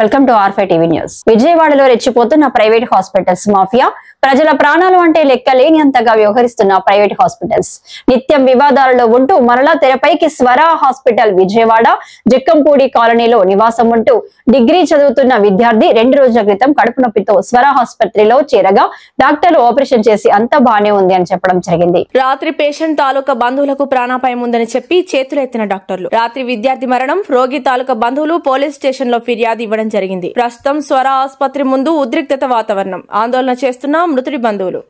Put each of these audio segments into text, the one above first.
Welcome to R5 TV news. విజయవాడలో రెచ్చిపోతున్న private hospitals mafia, ప్రజల ప్రాణాలు అంటే లెక్కలేనింతగా వ్యవహరిస్తున్న ప్రైవేట్ హాస్పిటల్స్ నిత్యం వివాదాలలో ఉంటూ మరలా తెరపైకి స్వర హాస్పిటల్ విజయవాడ జక్కంపూడి కాలనీలో నివాసం ఉంటూ డిగ్రీ చదువుతున్న విద్యార్థి 2 రోజుల క్రితం కడుపు నొప్పితో స్వర ఆసుపత్రిలో చేరగా డాక్టర్లు ఆపరేషన్ చేసి అంతా బానే ఉంది అని చెప్పడం జరిగింది. రాత్రి పేషెంట్ తాలూకా బంధువులకు ప్రాణాపాయం ఉందని చెప్పి చేతులెత్తిన డాక్టర్లు. రాత్రి విద్యార్థి మరణం, రోగి తాలూకా బంధువులు పోలీస్ స్టేషన్ లో ఫిర్యాదు ఇవ్వడం జరిగింది. ప్రస్తుతం స్వర ఆసుపత్రి ముందు ఉద్రిక్తత వాతావరణం. ఆందోళన చేస్తున్న మృతుడి బంధువులు.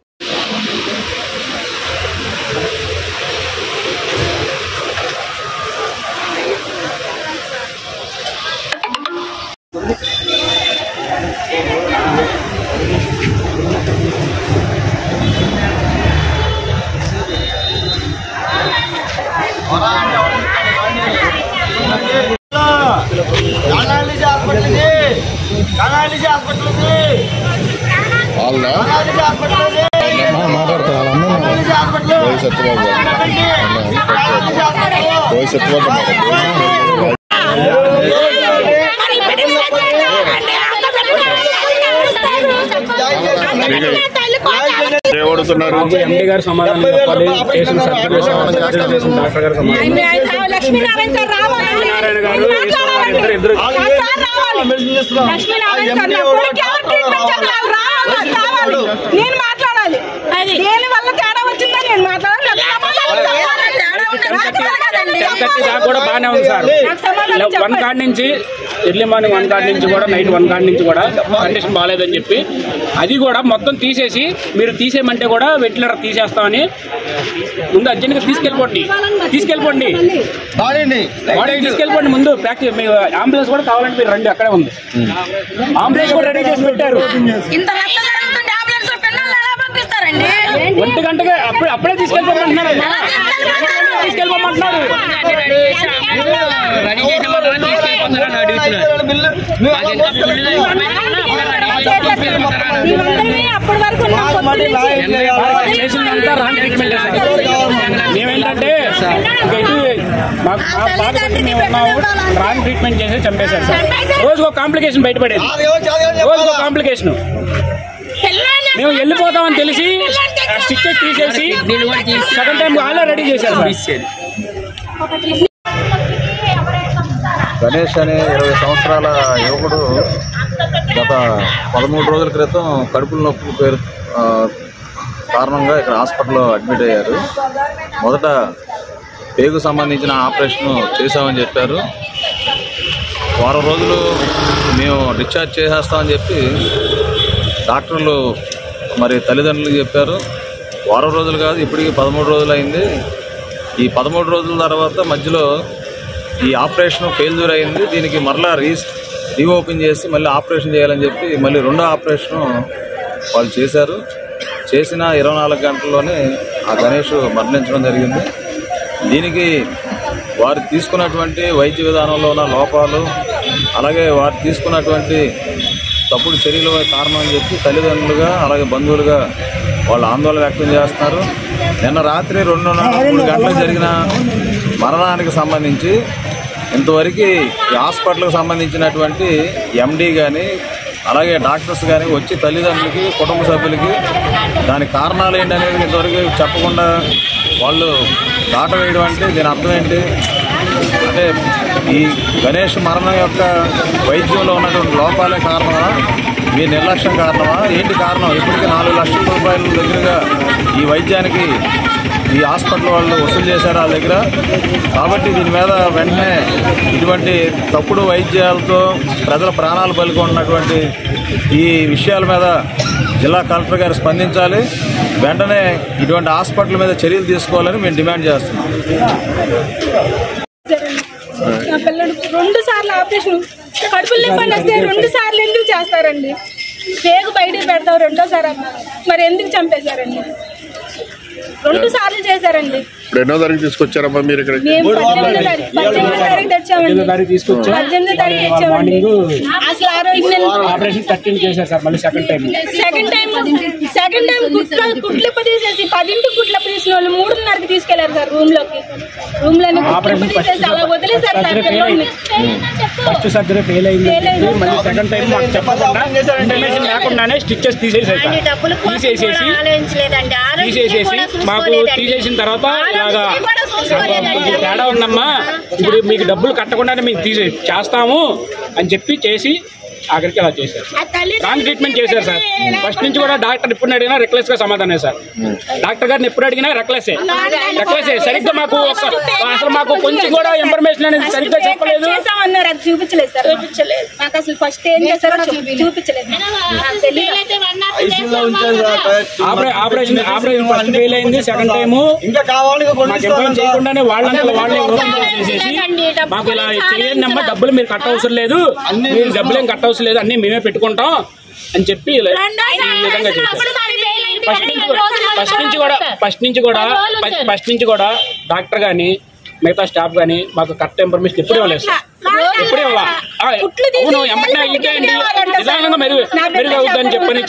ఎండి గారు సమాధానం చెప్పాలి. స్టేషన్ డాక్టర్ గారు లక్ష్మీనారాయణ గారు ఇద్దరు నేను మాట్లాడాలి. దేని వల్ల తేడా వచ్చిందో నేను మాట్లాడాలి. కూడా బాగానే ఉంది సార్. 1 కాడి నుంచి ఎర్లీ మార్నింగ్ 1 కాడి నుంచి కూడా నైట్ 1 కాడి నుంచి కూడా కండిషన్ బాగాలేదని చెప్పి అది కూడా మొత్తం తీసేసి మీరు తీసేయమంటే కూడా వెంటిలేటర్ తీసేస్తామని ముందు అర్జెంట్గా తీసుకెళ్ళిపోండి ముందు ప్రాక్టీస్. అంబులెన్స్ కూడా కావాలంటే మీరు రండి, అక్కడే ఉంది. అంబులెన్స్ కూడా రెడీ చేసి పెట్టారు. 1 గంటగా అప్పుడే తీసుకెళ్ళిపోమంటున్నారు. చేసిందంతా రాంగ్ ట్రీట్మెంట్. మేమేంటంటే మేము ఉన్నాము, రాంగ్ ట్రీట్మెంట్ చేసి చంపేశారు సార్. రోజుకో కాంప్లికేషన్ బయటపడేది, రోజుకో కాంప్లికేషన్. మేము వెళ్ళిపోతామని తెలిసి స్టిచెస్ తీసేసి సెకండ్ టైం వాళ్ళే రెడీ చేశారు సార్. గణేష్ అనే 20 సంవత్సరాల యువకుడు గత 13 రోజుల క్రితం కడుపుల నొప్పి కారణంగా ఇక్కడ హాస్పిటల్లో అడ్మిట్ అయ్యారు. మొదట పేగు సంబంధించిన ఆపరేషన్ చేశామని చెప్పారు. వారం రోజులు మేము డిశ్చార్జ్ చేసేస్తామని చెప్పి డాక్టర్లు మరి తల్లిదండ్రులకు చెప్పారు. వారం రోజులు కాదు, ఇప్పటికి 13 రోజులు అయింది. ఈ 13 రోజుల తర్వాత మధ్యలో ఈ ఆపరేషన్ ఫెయిల్యూర్ అయింది. దీనికి మరలా రీఓపెన్ చేసి మళ్ళీ ఆపరేషన్ చేయాలని చెప్పి మళ్ళీ 2వ ఆపరేషన్ వాళ్ళు చేశారు. చేసిన 24 గంటల్లోనే ఆ గణేష్ మరణించడం జరిగింది. దీనికి వారు తీసుకున్నటువంటి వైద్య విధానంలో ఉన్న లోపాలు, అలాగే వారు తీసుకున్నటువంటి తప్పుడు చర్యల కారణం అని చెప్పి తల్లిదండ్రులుగా అలాగే బంధువులుగా వాళ్ళు ఆందోళన వ్యక్తం చేస్తున్నారు. నిన్న రాత్రి 2:30 గంటలకు జరిగిన మరణానికి సంబంధించి ఇంతవరకు ఈ హాస్పిటల్కి సంబంధించినటువంటి ఎండి కానీ అలాగే డాక్టర్స్ కానీ వచ్చి తల్లిదండ్రులకి కుటుంబ సభ్యులకి దాని కారణాలు ఏంటనేది ఇంతవరకు చెప్పకుండా వాళ్ళు దాట వేయడం అంటే దీని అర్థం ఏంటి అంటే ఈ గణేష్ మరణం యొక్క వైద్యంలో ఉన్నటువంటి లోపాలే కారణమా, మీ నిర్లక్ష్యం కారణమా, ఏంటి కారణం? ఇప్పటికీ 4 లక్షల రూపాయల దగ్గరగా ఈ వైద్యానికి ఈ హాస్పిటల్ వాళ్ళు వసూలు చేశారు వాళ్ళ దగ్గర. కాబట్టి దీని మీద వెంటనే ఇటువంటి తప్పుడు వైద్యాలతో ప్రజల ప్రాణాలు బలికొన్నటువంటి ఈ విషయాల మీద జిల్లా కలెక్టర్ గారు స్పందించాలి. వెంటనే ఇటువంటి హాస్పిటల్ మీద చర్యలు తీసుకోవాలని మేము డిమాండ్ చేస్తున్నాం. నా పిల్లడు 2 సార్లు ఆపరేషన్, కడుపులు నొప్పి వస్తే 2 సార్లు ఎందుకు చేస్తారండి? పేగు బయటకు పెడతావు 2వ అన్నారు, మరి ఎందుకు చంపేశారండి? 2 సార్లు చేశారండి. ఇప్పుడు ఎన్నో తారీఖు తీసుకొచ్చారమ్మా మీరు ఇక్కడ? 18వ తారీఖు తెచ్చామండి. 18వ తారీఖు తెచ్చామండి. అసలు ఆ రోజు ఆపరేషన్ 13 చేశారు సార్. మళ్ళీ సెకండ్ టైం సెకండ్ టైం కుట్లిప్ప తీసేసి 10ంటికి కుట్లిప్ప తీసిన వాళ్ళు 3:30కి తీసుకెళ్లారు సార్ రూమ్ లోని కుట్లిప్ప తీసేసి అలా వదిలేసారు సార్ పిల్లల్ని. ఫస్ట్ సర్జరీ ఫెయిల్ అయింది, మళ్ళీ సెకండ్ టైం మాకు చెప్పకుండా ఇంటర్మేషన్ లేకుండానే స్టిచెస్ తీసేసేసి మాకు తీసేసిన తర్వాత ఇలాగా తేడా ఉందమ్మా, ఇప్పుడు మీకు డబ్బులు కట్టకుండానే మేము చేస్తాము అని చెప్పి చేసి ఆఖరికి అలా చేశారు. రాంగ్ ట్రీట్మెంట్ చేశారు సార్. ఫస్ట్ నుంచి కూడా డాక్టర్ ఎప్పుడు అడిగినా రెక్లెస్ గా సమాధానం సార్. డాక్టర్ గారిని ఎప్పుడు అడిగినా రెక్లెస్ సరిగ్గా మాకు అసలు మాకు కొంచెం కూడా ఇన్ఫర్మేషన్ అనేది సరిగ్గా చెప్పలేదు. చూపించలేదు సార్, చూపించలేదు నాకు అసలు. ఫస్ట్ ఏం చేశారో చూపించలేదు. ఆపరేషన్ ఫస్ట్ ఫెయిల్ అయింది. సెకండ్ టైము మాకు ఇన్ఫార్మ్ చేయకుండానే వాళ్ళే చేసేసి మాకు ఇలా చేయండి అమ్మా, డబ్బులు మీరు కట్ట అవసరం లేదు, మీరు డబ్బులు ఏం కట్ట అవసరం లేదు, అన్ని మేమే పెట్టుకుంటాం అని చెప్పి ఈ విధంగా చేశారు. ఫస్ట్ నుంచి కూడా డాక్టర్ గాని మిగతా స్టాఫ్ గానీ మాకు కరెక్ట్ ఇన్ఫర్మేషన్ ఎప్పుడు ఇవ్వలేదు సార్. ఎప్పుడు అవును ఎమ్మన్నా ఇంకేంటి నిదానంగా మెరుగవుతుందని చెప్పని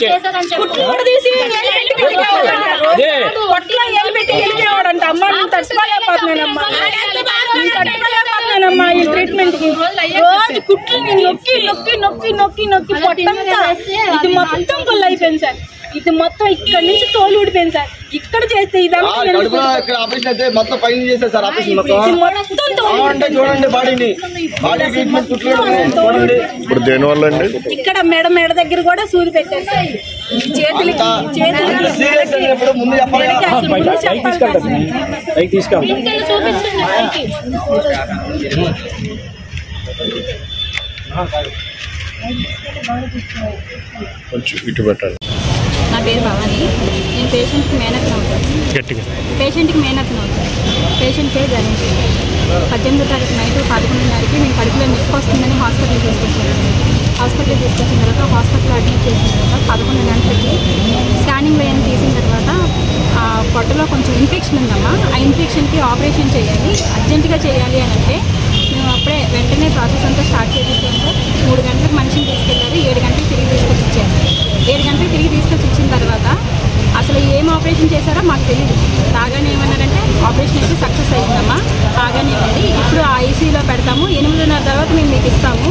అదే ఈ ట్రీట్మెంట్ కి రోజు కుట్లు నొక్కి నొక్కి నొక్కి నొక్కి నొక్కి పొట్టంతా ఇది మొత్తం కొల్ల అయిపోయింది సార్. ఇది మొత్తం ఇక్కడ నుంచి తోలు ఊడిపోయింది సార్. ఇక్కడ చేస్తే ఇక్కడ మెడ దగ్గర కూడా సూది పెట్టారు సార్. ఇటు పెట్టాలి. నా పేరు భవాని. నేను పేషెంట్కి మేనత్న అవుతాను. పేషెంట్కి మేనత్న అవుతాను. పేషెంట్ పేరు గణేష్. 18వ తారీఖు నైట్ 11:30కి మేము కడుపులో నొప్పి వస్తుందని హాస్పిటల్కి తీసుకొచ్చాను. హాస్పిటల్కి తీసుకొచ్చిన తర్వాత హాస్పిటల్లో అడ్మిట్ చేసిన తర్వాత 11 గంటలకి స్కానింగ్ వేయని తీసిన తర్వాత ఆ పొట్టలో కొంచెం ఇన్ఫెక్షన్ ఉందమ్మా. ఆ ఇన్ఫెక్షన్కి ఆపరేషన్ చేయాలి, అర్జెంటుగా చేయాలి అని అంటే మేము అప్పుడే వెంటనే ప్రాసెస్ అంతా స్టార్ట్ చేసేసాం సార్. 3 గంటలకు మనిషిని తీసుకెళ్ళారు, 7 గంటలకు తిరిగి తీసుకొచ్చి ఇచ్చారు. 7 గంటలకు తిరిగి తీసుకొచ్చి ఇచ్చిన తర్వాత అసలు ఏం ఆపరేషన్ చేశారో మాకు తెలియదు. రాగానే ఏమన్నారంటే ఆపరేషన్ అయితే సక్సెస్ అయ్యిందమ్మా, బాగానే ఉంది, ఇప్పుడు ఐసీయూలో పెడతాము, 8:30 తర్వాత మేము మీకు ఇస్తాము,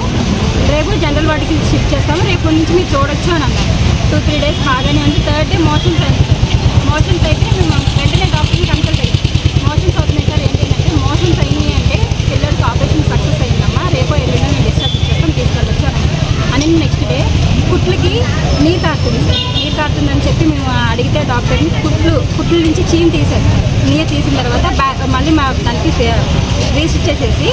రేపు జనరల్ వార్డుకి షిఫ్ట్ చేస్తాము, రేపు నుంచి మీరు చూడొచ్చు అని అన్నారు. 2-3 డేస్ బాగానే ఉంది. 3rd డే మోషన్స్ అయింది సార్. మోషన్స్ అయితే మేము వెంటనే డాక్టర్ని కన్సల్ట్ అయ్యాం. మోషన్స్ అవుతున్నాయి సార్, ఏంటంటే మోషన్స్ అయినాయి అంటే పిల్లలకి ఆపరేషన్ సక్సెస్ అయిందమ్మా, రేపో ఎల్లుండో మేము డిశ్చార్జ్ చేస్తాం, తీసుకెళ్ళొచ్చు అని. నెక్స్ట్ డే కుట్లకి నీరు తాకుతుంది సార్. నీరు తాకుతుందని చెప్పి మేము అడిగితే డాక్టర్ని కుట్ల నుంచి చీమ్ తీశారు. నీరు తీసిన తర్వాత మళ్ళీ మా దానికి రీస్టిచ్ చేసేసి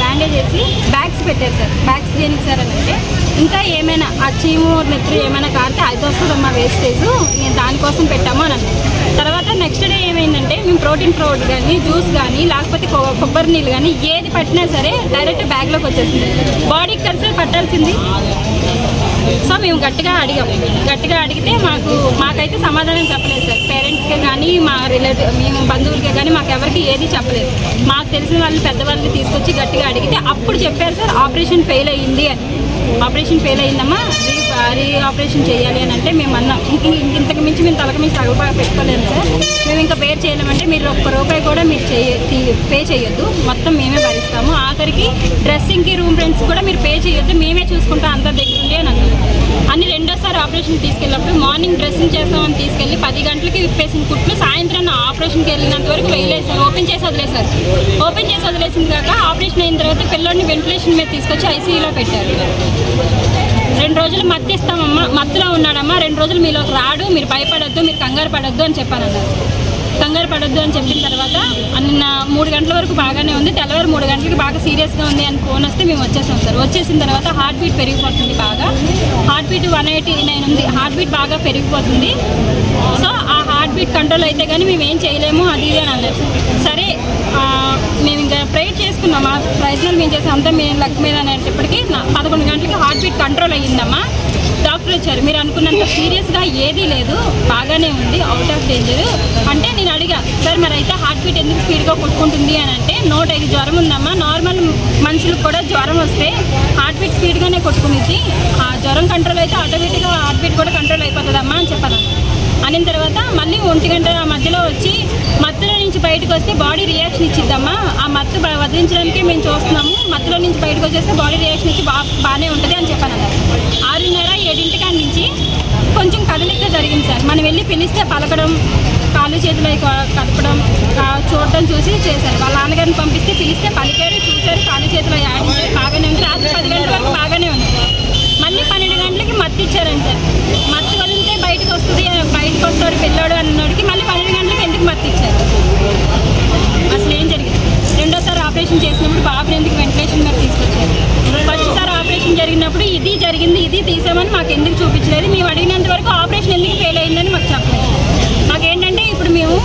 బ్యాండేజ్ వేసి బ్యాగ్స్ పెట్టారు సార్. బ్యాగ్స్ దేనికి సార్ అని అంటే ఇంకా ఏమైనా ఆ చీము నెత్తురు ఏమైనా కారితే అది వస్తుందమ్మా వేస్టేజ్, నేను దానికోసం పెట్టాము అని అన్నారు. తర్వాత నెక్స్ట్ డే ఏమైందంటే మేము ప్రోటీన్ పౌడర్ కానీ జ్యూస్ కానీ లేకపోతే కొబ్బరి నీళ్ళు కానీ ఏది పట్టినా సరే డైరెక్ట్ బ్యాగ్లోకి వచ్చేసింది. బాడీకి కలిసి పట్టాల్సింది. సో మేము గట్టిగా అడిగితే మాకైతే సమాధానం చెప్పలేదు సార్. పేరెంట్స్కే కానీ మా మేము బంధువులకే కానీ మాకు ఎవరికి ఏది చెప్పలేదు. మాకు తెలిసిన వాళ్ళు పెద్దవాళ్ళని తీసుకొచ్చి గట్టిగా అడిగితే అప్పుడు చెప్పారు సార్ ఆపరేషన్ ఫెయిల్ అయ్యింది అని. ఆపరేషన్ ఫెయిల్ అయిందమ్మా, రీ ఆపరేషన్ చేయాలి అని అంటే మేము అన్నాం ఇంతకు మించి మేము తలకు మించి తగబాగా పెట్టుకోలేము సార్, మేము ఇంకా పేరు చేయలేమంటే మీరు ₹1 కూడా మీరు పే చేయొద్దు, మొత్తం మేమే భరిస్తాము, ఆఖరికి డ్రెస్సింగ్కి రూమ్ రెంట్స్ కూడా మీరు పే చేయొద్దు, మేమే చూసుకుంటాం అంత దగ్గర ఉండి అని అన్నారు. అని రెండోసారి ఆపరేషన్ తీసుకెళ్ళినప్పుడు మార్నింగ్ డ్రెస్సింగ్ చేస్తామని తీసుకెళ్ళి 10 గంటలకి విప్పేసిన కుట్లు సాయంత్రం ఆపరేషన్కి వెళ్ళినంత వరకు వేయలేసారు, ఓపెన్ చేసి వదిలేసారు. ఓపెన్ చేసి వదిలేసింది కాక ఆపరేషన్ అయిన తర్వాత పిల్లోడిని వెంటిలేషన్ మీద తీసుకొచ్చి ఐసీయూలో పెట్టారు. 2 రోజులు మత్తు ఇస్తామమ్మా, మత్తులో ఉన్నాడమ్మా, 2 రోజులు మీలోకి రాడు, మీరు భయపడొద్దు, మీరు కంగారు పడొద్దు అని చెప్పానన్నారు. కంగారు పడొద్దు అని చెప్పిన తర్వాత నిన్న 3 గంటల వరకు బాగానే ఉంది, తెల్లవారు 3 గంటలకి బాగా సీరియస్గా ఉంది అని ఫోన్ వస్తే మేము వచ్చేసాం సార్. వచ్చేసిన తర్వాత హార్ట్ బీట్ పెరిగిపోతుంది, బాగా హార్ట్ బీట్ 189 ఉంది, హార్ట్ బీట్ బాగా పెరిగిపోతుంది. సో ఆ హార్ట్ బీట్ కంట్రోల్ అయితే కానీ మేము ఏం చేయలేము అది ఇది అని అన్నారు. సరే మేము ఇంకా ప్రేయర్ చేసుకున్నాం, మా ప్రయత్నాలు మేము చేసాం అంతా మేము లక్ మీద అనేటప్పటికీ 11 గంటలకి హార్ట్ బీట్ కంట్రోల్ అయ్యిందమ్మా. డాక్టర్ వచ్చారు, మీరు అనుకున్నంత సీరియస్గా ఏదీ లేదు, బాగానే ఉంది, అవుట్ ఆఫ్ డేంజర్ అంటే నేను అడిగా సార్ మరి అయితే హార్ట్ బీట్ ఎందుకు స్పీడ్గా కొట్టుకుంటుంది అని అంటే 105 జ్వరం ఉందమ్మా, నార్మల్ మనుషులకు కూడా జ్వరం వస్తే హార్ట్ బీట్ స్పీడ్గానే కొట్టుకునేది, ఆ జ్వరం కంట్రోల్ అయితే ఆటోమేటిక్గా హార్ట్ బీట్ కూడా కంట్రోల్ అయిపోతుందమ్మా అని చెప్పాను. అనిన తర్వాత మళ్ళీ 1 గంట మధ్యలో వచ్చి మత్తులో నుంచి బయటకు వస్తే బాడీ రియాక్షన్ ఇచ్చిద్దమ్మా, ఆ మత్తు వదిలించడానికి మేము చూస్తున్నాము, మత్తులో నుంచి బయటకు వచ్చేస్తే బాడీ రియాక్షన్ ఇచ్చి బాగానే ఉంటుంది అని చెప్పాను అన్నారు. 6:30-7 కాడి నుంచి కొంచెం కదలిక జరిగింది సార్. మనం వెళ్ళి పిలిస్తే పలకడం, కాళ్ళు చేతులు కదపడం, చూడటం చూసి చేశారు. వాళ్ళ నాన్నగారిని పంపిస్తే పిలిస్తే పలికారు, చూశారు, కాళ్ళు చేతులు ఆడించారు, బాగానే ఉంది. రాత్రి 10 గంటల వరకు బాగానే ఉంది. మళ్ళీ 12 గంటలకి మత్తు ఇచ్చారండి సార్. మత్తు వదిలితే బయటకు వస్తాడు పిల్లాడు అన్నోడికి మళ్ళీ 12 గంటలకి ఎందుకు మత్తు ఇచ్చారు? అసలు ఏం జరిగింది? రెండోసారి ఆపరేషన్ చేసినప్పుడు బాబుని ఎందుకు వెంటిలేషన్ మీద తీసుకొచ్చారు? ఫస్ట్ సారి ఆపరేషన్ జరిగినప్పుడు ఇది జరిగింది, ఇది తీసామని మాకు ఎందుకు చూపించలేదు? మేము అడిగినంత వరకు ఆపరేషన్ ఎందుకు ఫెయిల్ అయిందని మాకు చెప్పలేదు. మాకేంటంటే ఇప్పుడు మేము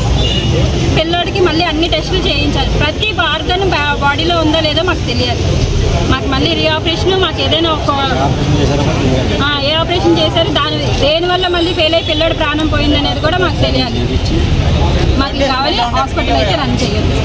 పిల్లోడికి మళ్ళీ అన్ని టెస్టులు చేయించాలి, ప్రతి ఆర్గన్ బాడీలో ఉందో లేదో మాకు తెలియాలి. మాకు మళ్ళీ రీఆపరేషన్, మాకు ఏదైనా ఏ ఆపరేషన్ చేశారు, దేనివల్ల మళ్ళీ ఫెయిల్ అయ్యి పిల్లోడు ప్రాణం పోయిందనేది కూడా మాకు తెలియాలి. మాకు కావాలి, హాస్పిటల్ అయితే రన్ చేయొద్దు.